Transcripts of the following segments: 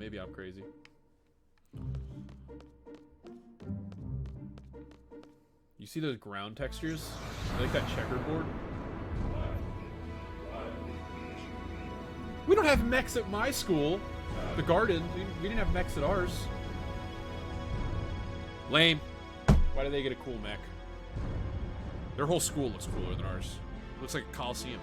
Maybe I'm crazy. You see those ground textures? I like that checkerboard. We don't have mechs at my school. The garden. We didn't have mechs at ours. Lame. Why do they get a cool mech? Their whole school looks cooler than ours. It looks like a coliseum.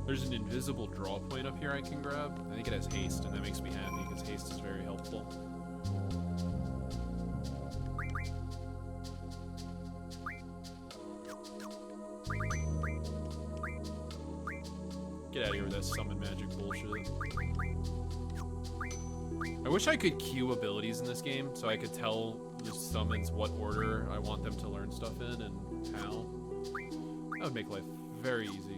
There's an invisible draw point up here I can grab. I think it has haste, and that makes me happy because haste is very helpful. Get out of here with that summon magic bullshit. I wish I could queue abilities in this game so I could tell the summons what order I want them to learn stuff in and how. That would make life very easy.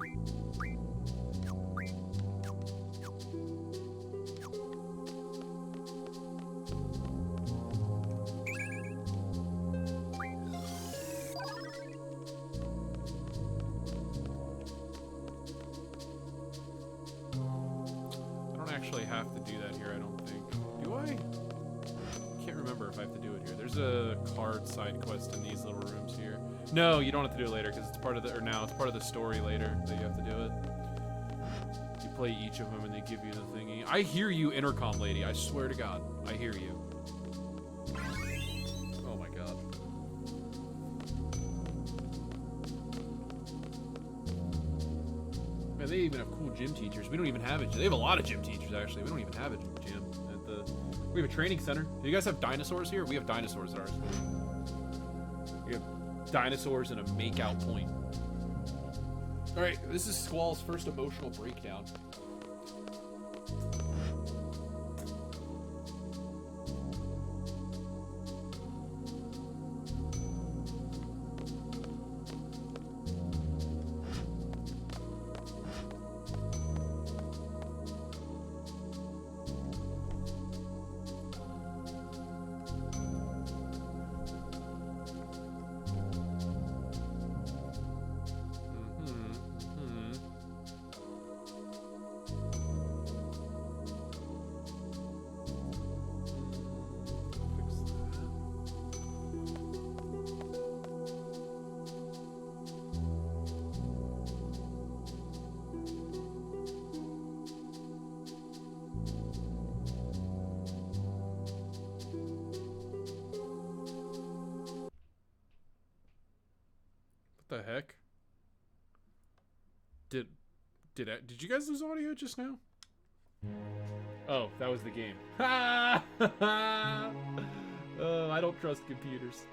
No, you don't have to do it later because it's part of the, or now it's part of the story later that you have to do it. You play each of them and they give you the thingy. I hear you, intercom lady. I swear to God, I hear you. Oh my God. Man, they even have cool gym teachers. We don't even have it. They have a lot of gym teachers actually. We don't even have a gym at the. We have a training center. Do you guys have dinosaurs here? We have dinosaurs at our school. We have dinosaurs and a make-out point. Alright, this is Squall's first emotional breakdown. The heck? Did you guys lose audio just now? Oh, that was the game. I don't trust computers.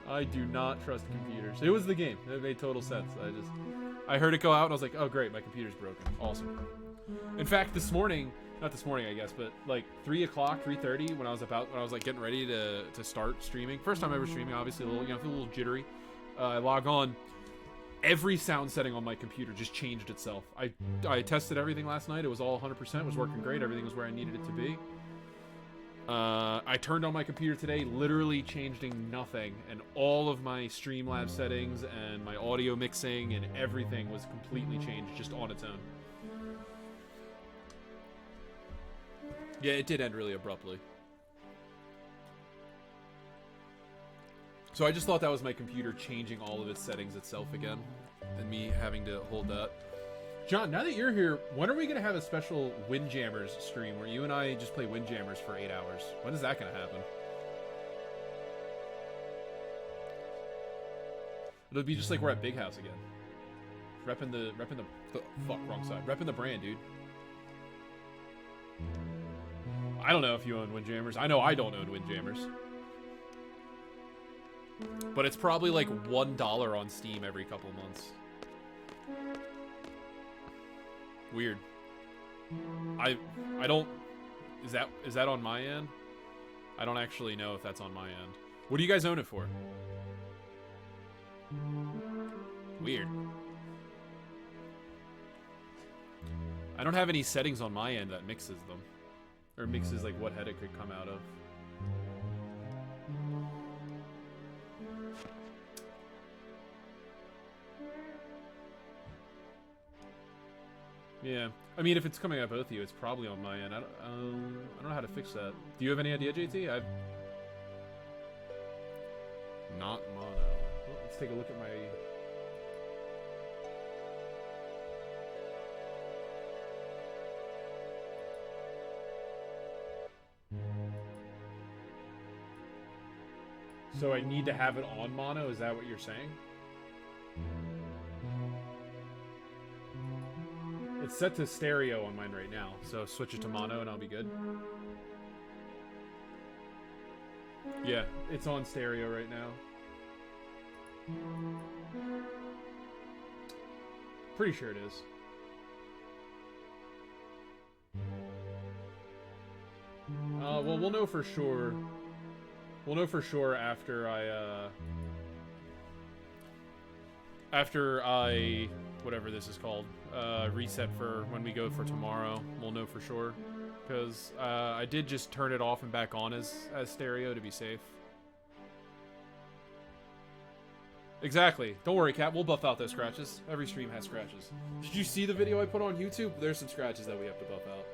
I do not trust computers. It was the game. It made total sense. I heard it go out and I was like, oh great, my computer's broken. Awesome. In fact, this morning, not this morning I guess, but like 3 o'clock, 3:30 when I was like getting ready to start streaming. First time ever streaming, obviously a little, you know, feel a little jittery. I log on. Every sound setting on my computer just changed itself. I tested everything last night. It was all 100%. It was working great. Everything was where I needed it to be. I turned on my computer today, literally changing nothing, and all of my Streamlabs settings and my audio mixing and everything was completely changed just on its own. Yeah, it did end really abruptly. So I just thought that was my computer changing all of its settings itself again, and me having to hold that. John, now that you're here, when are we going to have a special Windjammers stream where you and I just play Windjammers for 8 hours? When is that going to happen? It'll be just like we're at Big House again. Repping the fuck, wrong side. Repping the brand, dude. I don't know if you own Windjammers. I know I don't own Windjammers. But it's probably like $1 on Steam every couple months. Weird. I don't... Is that on my end? I don't actually know if that's on my end. What do you guys own it for? Weird. I don't have any settings on my end that mixes them. Or mixes like what head it could come out of. Yeah, I mean, if it's coming out both of you, it's probably on my end. I don't know how to fix that. Do you have any idea, JT? I've not mono. Well, let's take a look at my. So I need to have it on mono. Is that what you're saying? It's set to stereo on mine right now, so switch it to mono and I'll be good. Yeah, it's on stereo right now. Pretty sure it is. Well, we'll know for sure. We'll know for sure after I whatever this is called, reset for when we go for tomorrow. We'll know for sure, because I did just turn it off and back on as stereo to be safe. Exactly. Don't worry, Cat. We'll buff out those scratches. Every stream has scratches. Did you see the video I put on YouTube? There's some scratches that we have to buff out.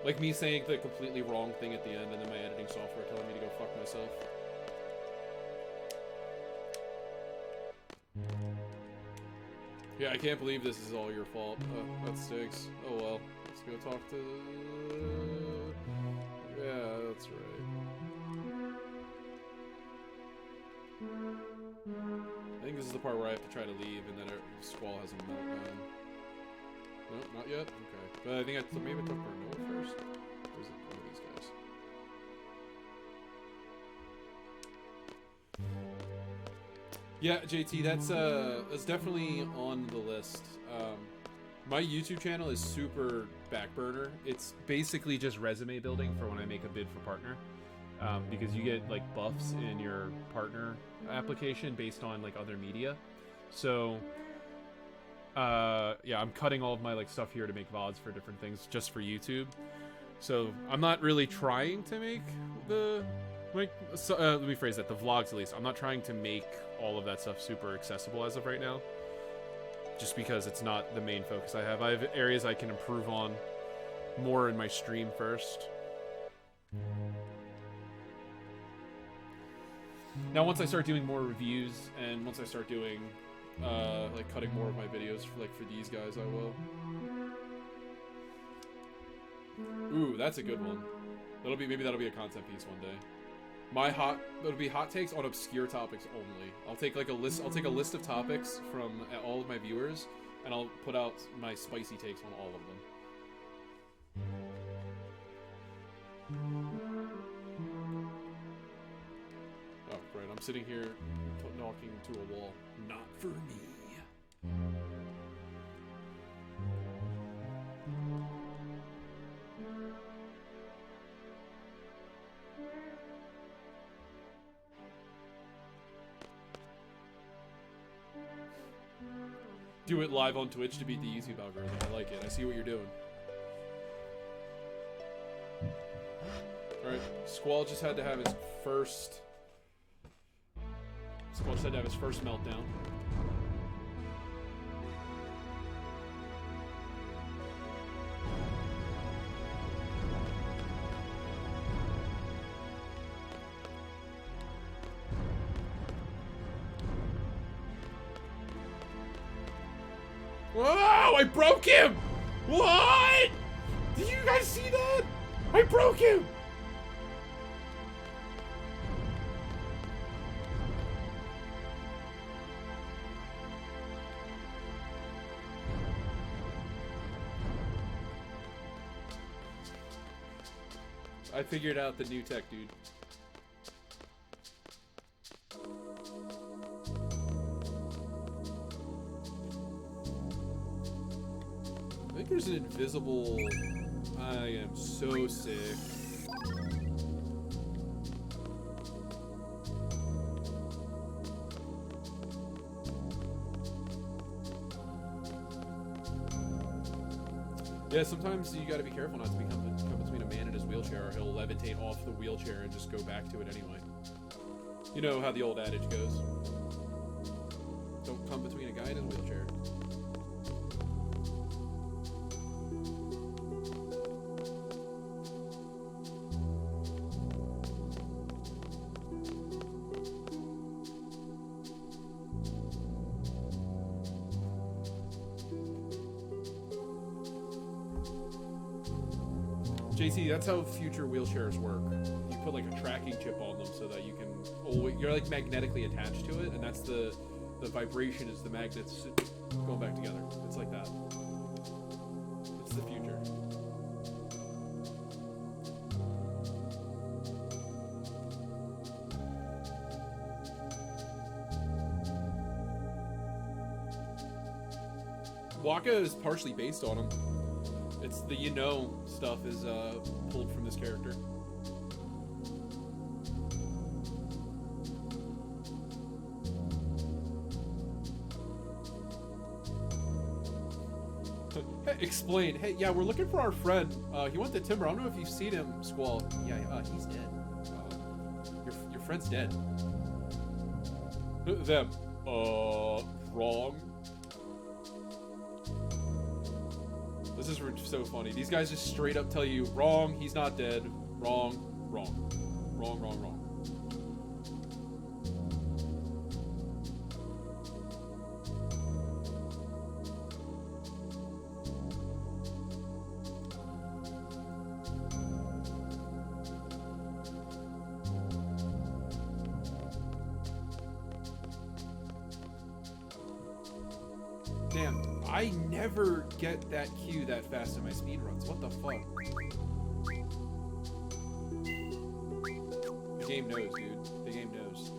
Like me saying the completely wrong thing at the end, and then my editing software telling me to go fuck myself. Yeah, I can't believe this is all your fault. Oh, that stinks. Oh well. Let's go talk to... Yeah, that's right. I think this is the part where I have to try to leave, and then Squall has a meltdown. No, not yet? Okay. But I think maybe I took Bernoa first? Or is it one of these guys? Yeah, JT, that's definitely on the list. My YouTube channel is super back burner. It's basically just resume building for when I make a bid for partner. Because you get like buffs in your partner application based on like other media. So yeah, I'm cutting all of my like stuff here to make VODs for different things just for YouTube. So I'm not really trying to make the like let me phrase that, the vlogs at least. I'm not trying to make all of that stuff super accessible as of right now, just because it's not the main focus I have. I have areas I can improve on more in my stream first. Now once I start doing more reviews, and once I start doing like cutting more of my videos for these guys, I will. Ooh, that's a good one. Maybe that'll be a content piece one day. It'll be hot takes on obscure topics only. I'll take like a list. I'll take a list of topics from all of my viewers, and I'll put out my spicy takes on all of them. Oh, right. I'm sitting here talking to a wall. Not for me. Do it live on Twitch to beat the YouTube algorithm. I like it. I see what you're doing. Alright, Squall just had to have his first... Squall just had to have his first meltdown. Whoa! I broke him! What? Did you guys see that? I broke him! I figured out the new tech, dude. I think there's an invisible... I am so sick. Yeah, sometimes you gotta be careful not to come between a man and his wheelchair, or he'll levitate off the wheelchair and just go back to it anyway. You know how the old adage goes. Don't come between a guy and his wheelchair. JC, that's how future wheelchairs work. You put like a tracking chip on them so that you can always, you're like magnetically attached to it, and that's the vibration is the magnets going back together. It's like that. It's the future. Waka is partially based on him. It's the stuff is pulled from this character. Hey, explain. Hey, yeah, we're looking for our friend. He went to Timber. I don't know if you've seen him, Squall. Yeah, he's dead. Your friend's dead. Them. Wrong. This is so funny. These guys just straight up tell you, wrong, he's not dead. Wrong, wrong. Wrong, wrong, wrong. Damn. I never get that cue that fast in my speedruns. What the fuck? The game knows, dude. The game knows.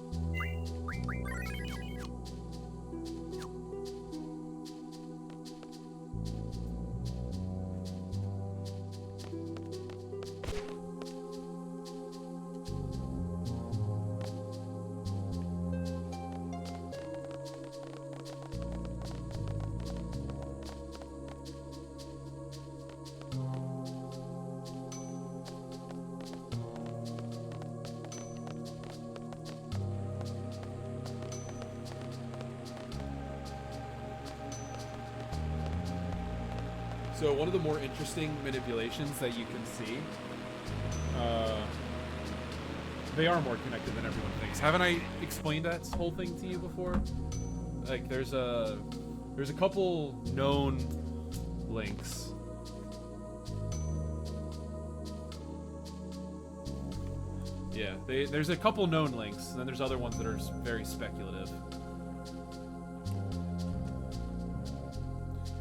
So one of the more interesting manipulations that you can see, they are more connected than everyone thinks. Haven't I explained that whole thing to you before? Like there's a couple known links. Yeah, there's a couple known links, and then there's other ones that are very speculative.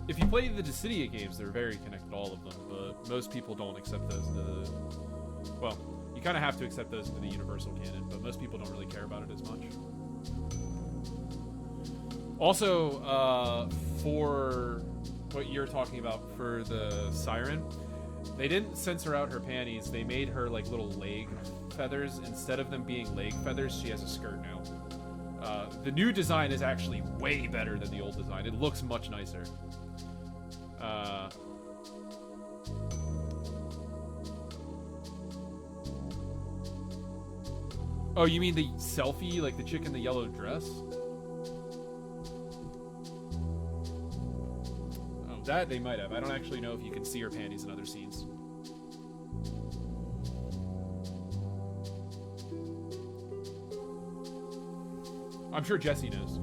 If you play the Dissidia games, they're very connected, all of them, but most people don't accept those into the... Well, you kind of have to accept those into the Universal canon, but most people don't really care about it as much. Also, for what you're talking about for the Siren, they didn't censor out her panties. They made her like little leg feathers. Instead of them being leg feathers, she has a skirt now. The new design is actually way better than the old design. It looks much nicer. Oh, you mean the selfie, like the chick in the yellow dress? Oh, that they might have. I don't actually know if you can see her panties in other scenes. I'm sure Jesse knows.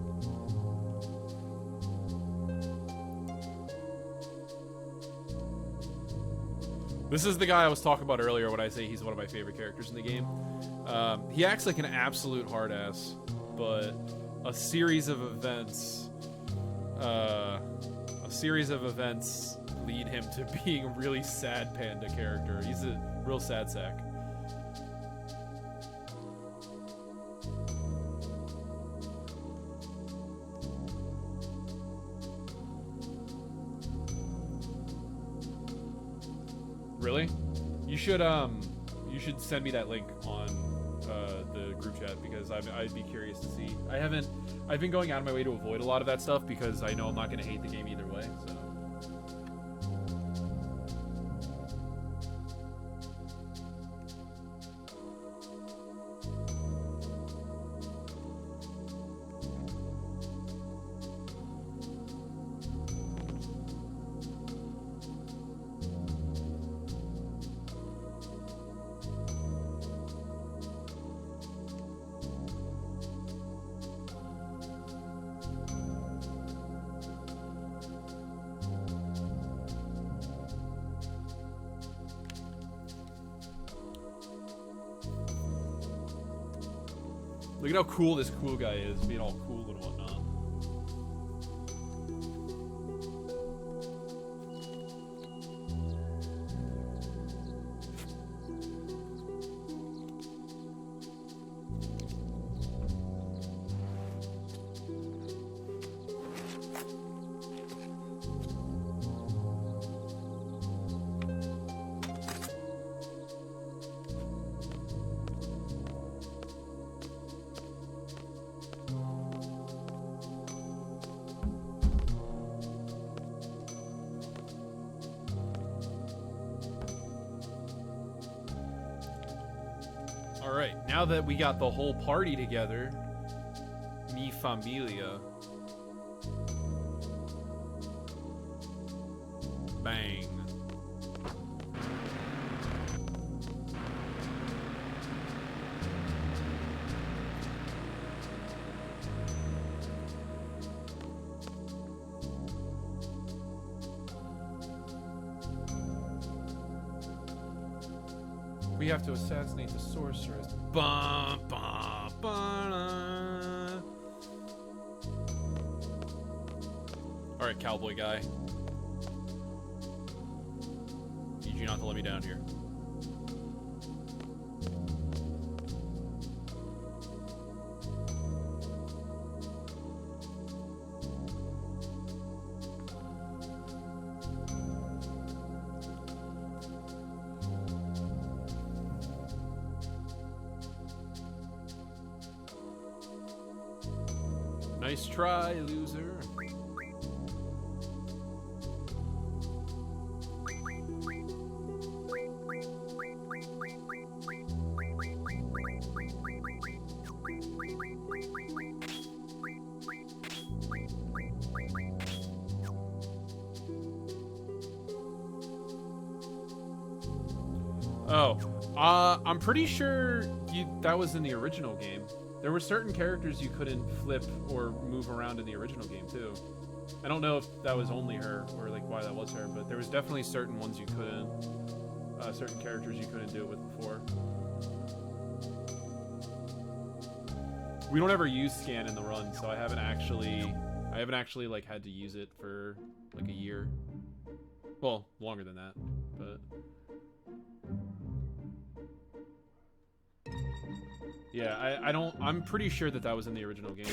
This is the guy I was talking about earlier when I say he's one of my favorite characters in the game. He acts like an absolute hard ass, but a series of events lead him to being a really sad panda character. He's a real sad sack. You should send me that link on the group chat because I'd be curious to see. I've been going out of my way to avoid a lot of that stuff because I know I'm not going to hate the game either way. So. Look at how cool this cool guy is, being all cool and whatnot. Alright, now that we got the whole party together, mi familia. Bang. We have to assassinate the sorceress. Bum, bum, bum. All right, cowboy guy. Need you not to let me down here. Nice try, loser. Oh, I'm pretty sure that was in the original game. There were certain characters you couldn't flip or move around in the original game too. I don't know if that was only her or like why that was her, but there was definitely certain ones you couldn't, certain characters you couldn't do it with before. We don't ever use scan in the run, so I haven't actually like had to use it for like a year. Well, longer than that, but. Yeah, I'm pretty sure that was in the original game.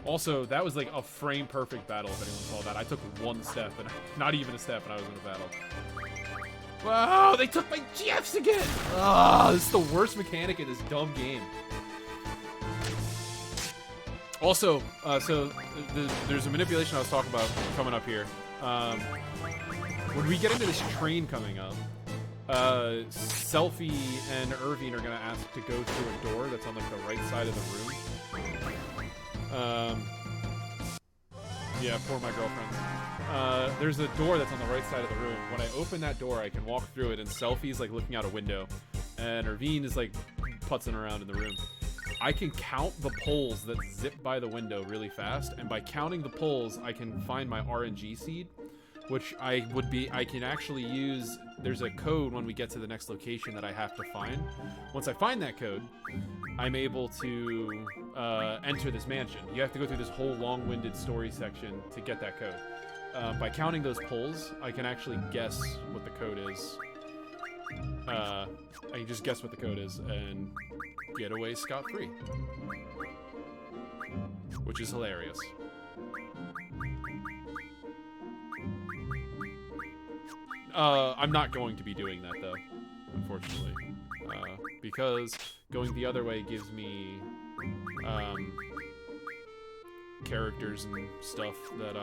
Also, that was like a frame perfect battle if anyone saw that. I took one step, and not even a step, and I was in a battle. Wow, they took my GFs again! Ah, this is the worst mechanic in this dumb game. Also, there's a manipulation I was talking about coming up here. When we get into this train coming up, Selphie and Irvine are gonna ask to go through a door that's on like the right side of the room. Yeah, poor my girlfriend. There's a door that's on the right side of the room. When I open that door, I can walk through it, and Selphie's like looking out a window, and Irvine is like putzing around in the room. I can count the poles that zip by the window really fast, and by counting the poles, I can find my RNG seed, which I can actually use. There's a code when we get to the next location that I have to find. Once I find that code, I'm able to enter this mansion. You have to go through this whole long-winded story section to get that code. By counting those poles, I can actually guess what the code is. I can just guess what the code is and get away scot-free, which is hilarious. I'm not going to be doing that though, unfortunately, because going the other way gives me characters and stuff that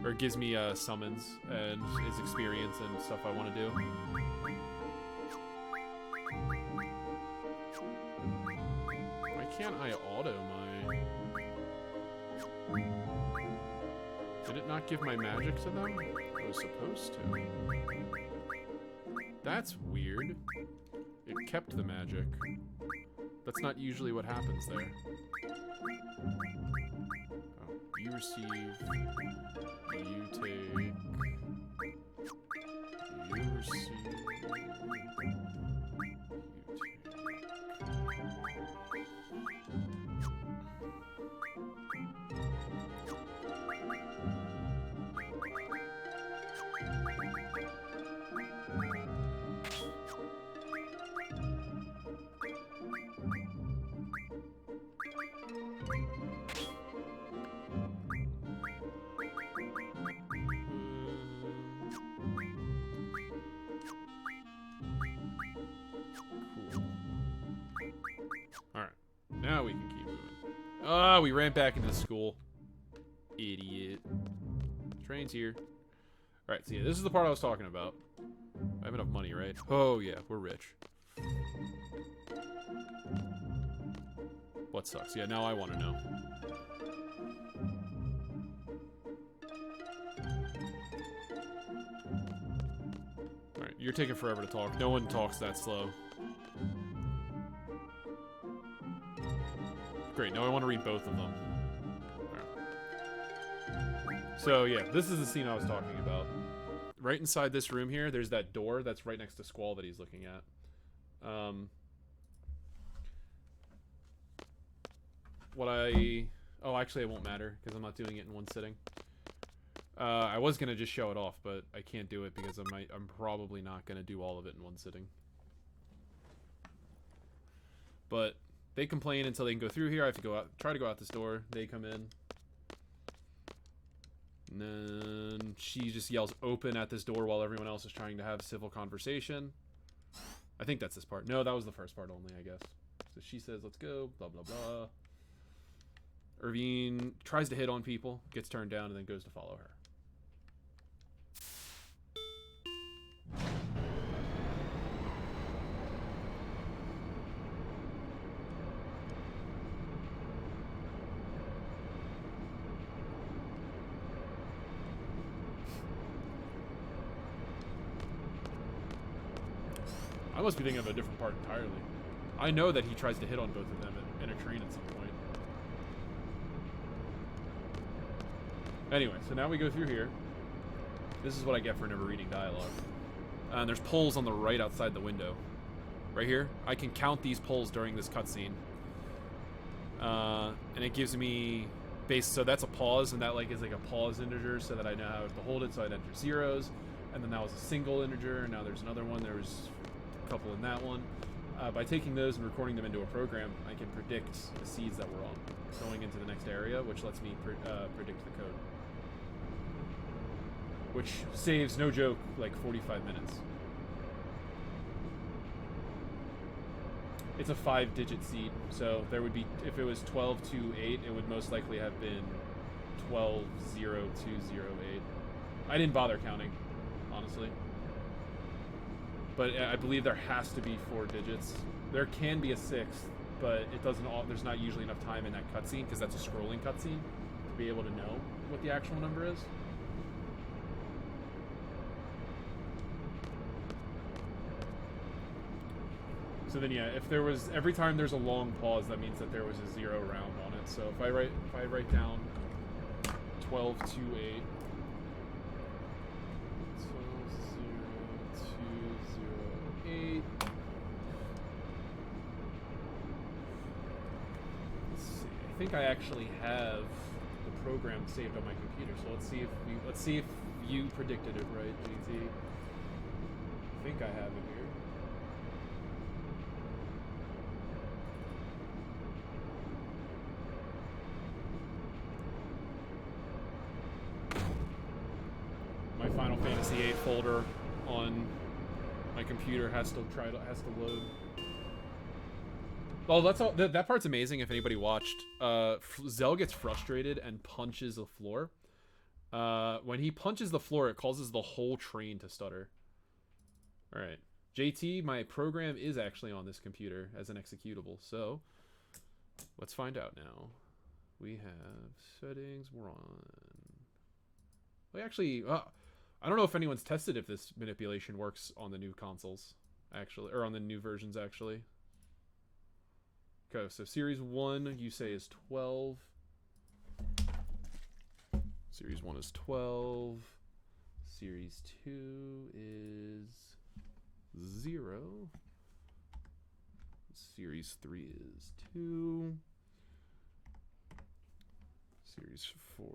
or gives me summons and is experience and stuff I want to do. Why can't I auto my? Did it not give my magic to them? It was supposed to. That's weird. It kept the magic. That's not usually what happens there. Oh, you receive. You take. You receive. Now we can keep moving. Ah, we ran back into the school. Idiot. Train's here. Alright, so yeah, this is the part I was talking about. I have enough money, right? Oh yeah, we're rich. What sucks? Yeah, now I want to know. Alright, you're taking forever to talk. No one talks that slow. Great, now I want to read both of them. Right. So yeah, this is the scene I was talking about. Right inside this room here, there's that door that's right next to Squall that he's looking at. Oh, actually it won't matter, because I'm not doing it in one sitting. I was going to just show it off, but I can't do it because I'm probably not going to do all of it in one sitting. But they complain until they can go through here. I have to go out, try to go out this door. They come in. And then she just yells open at this door while everyone else is trying to have a civil conversation. I think that's this part. No, that was the first part only, I guess. So she says, let's go, blah, blah, blah. Irvine tries to hit on people, gets turned down, and then goes to follow her. I must be thinking of a different part entirely. I know that he tries to hit on both of them in a train at some point. Anyway, so now we go through here. This is what I get for never reading dialogue. And there's poles on the right outside the window. Right here. I can count these poles during this cutscene. And it gives me so that's a pause, and that is like a pause integer so that I know how to hold it, so I'd enter zeros. And then that was a single integer, and now there's another one. There was a couple in that one. By taking those and recording them into a program, I can predict the seeds that we're on going into the next area, which lets me predict the code. Which saves, no joke, like 45 minutes. It's a 5-digit seed, so there would be, if it was 1228, it would most likely have been 120208. I didn't bother counting, honestly. But I believe there has to be 4 digits. There can be a 6th, but it doesn't. There's not usually enough time in that cutscene because that's a scrolling cutscene to be able to know what the actual number is. So then, yeah, if there was every time there's a long pause, that means that there was a 0 round on it. So if I write down 1228. 120208. Let's see. I think I actually have the program saved on my computer. So let's see if you predicted it right, GT. I think I have it here. My Final Fantasy VIII folder on my computer has to load. Oh, that's all. That part's amazing. If anybody watched, Zell gets frustrated and punches the floor. When he punches the floor, it causes the whole train to stutter. All right, JT, my program is actually on this computer as an executable, so let's find out now. We have settings. We're on. We actually, I don't know if anyone's tested if this manipulation works on the new consoles, actually, or on the new versions, actually. Okay, so Series 1, you say, is 12. Series 1 is 12. Series 2 is 0. Series 3 is 2. Series 4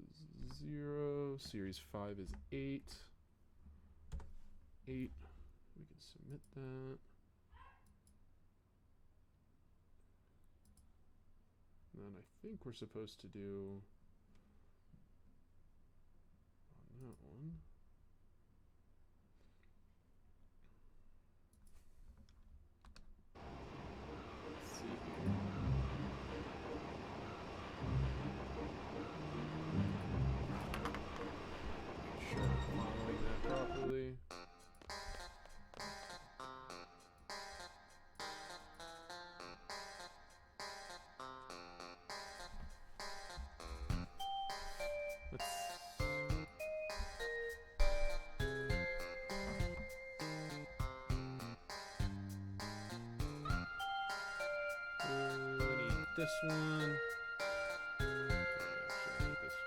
is 0. Series 5 is 8. 8. We can submit that. And I think we're supposed to do on that one. Let's see here. Make sure I'm following that properly. This one. Actually, I need this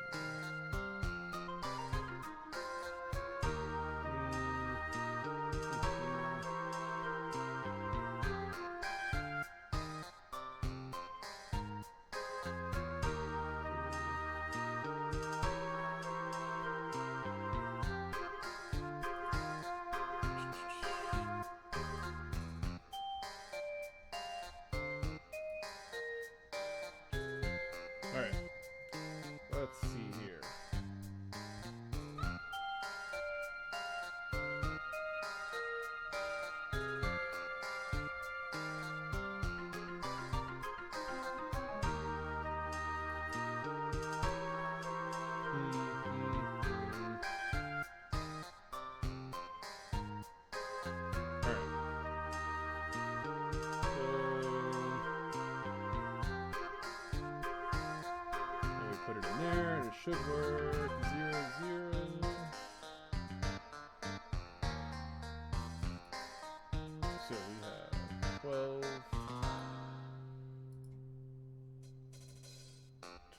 Alright. Let's see here. Put it in there, and it should work. 0, 0. So we have 12.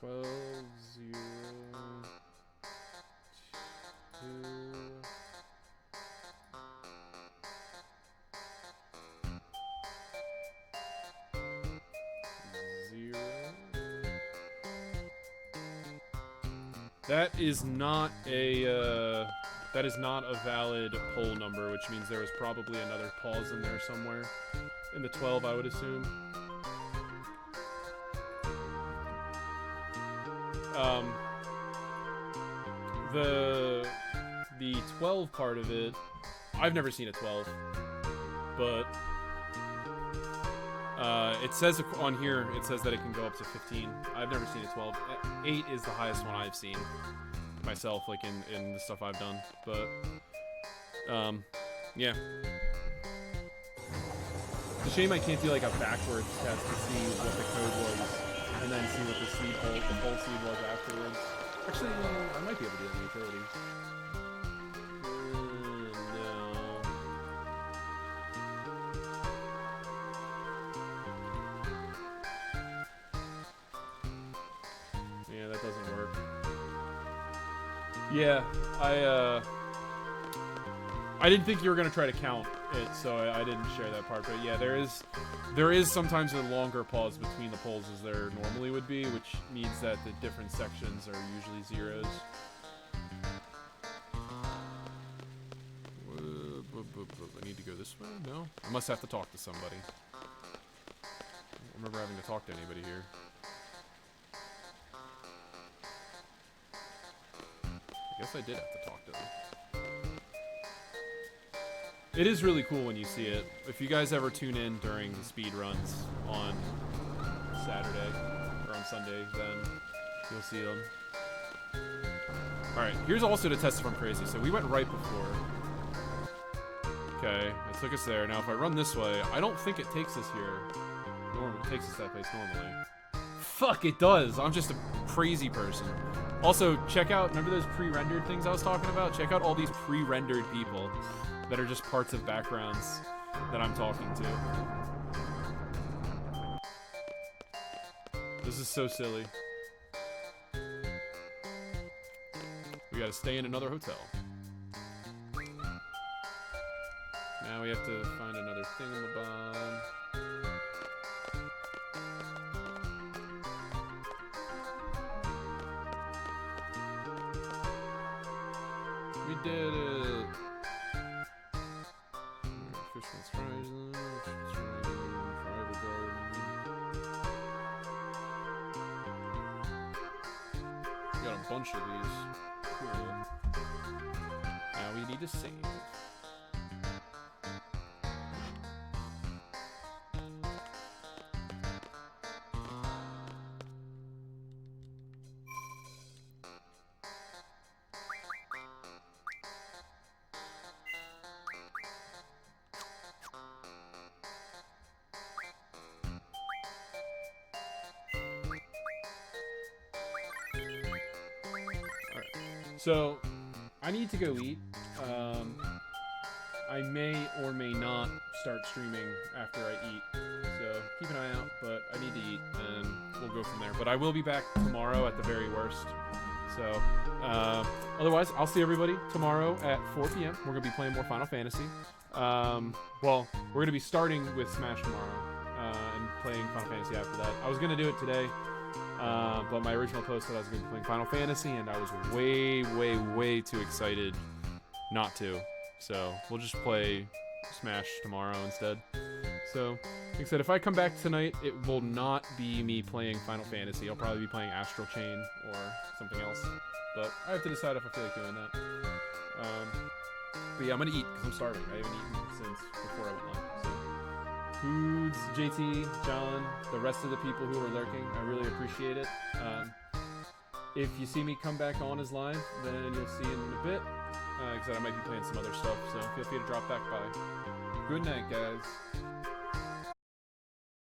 12, 0, 2. That is not a valid poll number, which means there was probably another pause in there somewhere. In the 12, I would assume. The 12 part of it, I've never seen a 12, but it says on here, it says that it can go up to 15. I've never seen a 12. 8 is the highest one I've seen myself, like in the stuff I've done. But yeah. It's a shame I can't do like a backwards test to see what the code was, and then see what the whole seed was afterwards. Actually, I might be able to do it in the utility. Yeah, I didn't think you were gonna try to count it, so I didn't share that part. But yeah, there is sometimes a longer pause between the polls as there normally would be, which means that the different sections are usually zeros. I need to go this way? No? I must have to talk to somebody. I don't remember having to talk to anybody here. I guess I did have to talk to them. It is really cool when you see it. If you guys ever tune in during the speed runs on Saturday or on Sunday, then you'll see them. Alright, here's also to test if I'm crazy. So we went right before. Okay, it took us there. Now if I run this way, I don't think it takes us here. It takes us that place normally. Fuck, it does. I'm just a crazy person. Also, check out, remember those pre-rendered things I was talking about? Check out all these pre-rendered people that are just parts of backgrounds that I'm talking to. This is so silly. We gotta stay in another hotel. Now we have to find another thingamabob. We did it! Fisherman's Horizon, Tribal Garden. We got a bunch of these. Cool. Now we need to save. So, I need to go eat. I may or may not start streaming after I eat. So, keep an eye out, but I need to eat, and we'll go from there. But I will be back tomorrow at the very worst. So, otherwise, I'll see everybody tomorrow at 4 p.m. We're going to be playing more Final Fantasy. Well, we're going to be starting with Smash tomorrow, and playing Final Fantasy after that. I was going to do it today. But my original post said I was going to be playing Final Fantasy, and I was way too excited not to. So, we'll just play Smash tomorrow instead. So, like I said, if I come back tonight, it will not be me playing Final Fantasy. I'll probably be playing Astral Chain or something else. But I have to decide if I feel like doing that. But yeah, I'm going to eat because I'm starving. I haven't eaten since before I went live. So. Foods, JT, John, the rest of the people who are lurking, I really appreciate it. If you see me come back on as live, then you'll see in a bit. Because I might be playing some other stuff, so feel free to drop back by. Good night, guys.